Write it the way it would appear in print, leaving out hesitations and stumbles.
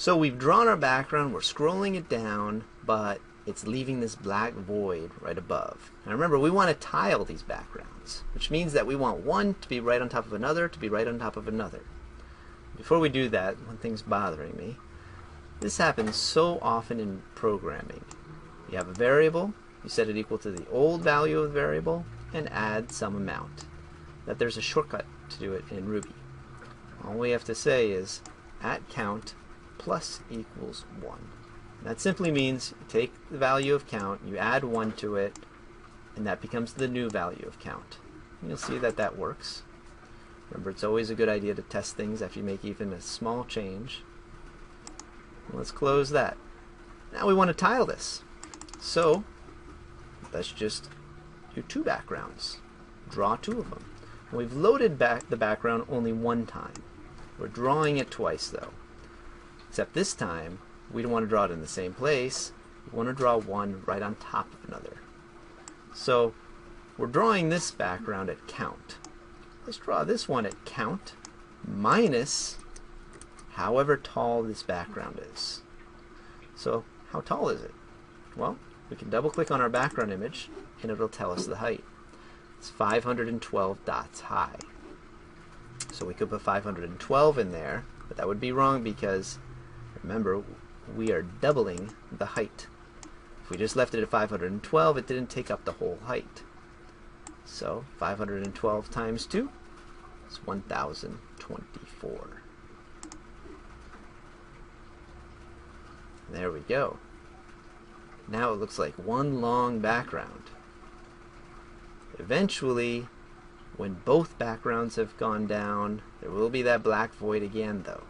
So we've drawn our background, we're scrolling it down, but it's leaving this black void right above. Now remember, we want to tile these backgrounds, which means that we want one to be right on top of another, to be right on top of another. Before we do that, one thing's bothering me. This happens so often in programming. You have a variable, you set it equal to the old value of the variable, and add some amount. That there's a shortcut to do it in Ruby. All we have to say is @count plus equals 1. That simply means you take the value of count, you add 1 to it, and that becomes the new value of count. And you'll see that that works. Remember, it's always a good idea to test things after you make even a small change. Let's close that. Now we want to tile this. So let's just do 2 backgrounds. Draw 2 of them. And we've loaded back the background only 1 time. We're drawing it twice though. Except this time, we don't want to draw it in the same place. We want to draw one right on top of another. So we're drawing this background at count. Let's draw this one at count minus however tall this background is. So how tall is it? Well, we can double click on our background image and it'll tell us the height. It's 512 dots high. So we could put 512 in there, but that would be wrong because remember, we are doubling the height. If we just left it at 512, it didn't take up the whole height. So 512 times 2 is 1024. There we go. Now it looks like one long background. Eventually, when both backgrounds have gone down, there will be that black void again though.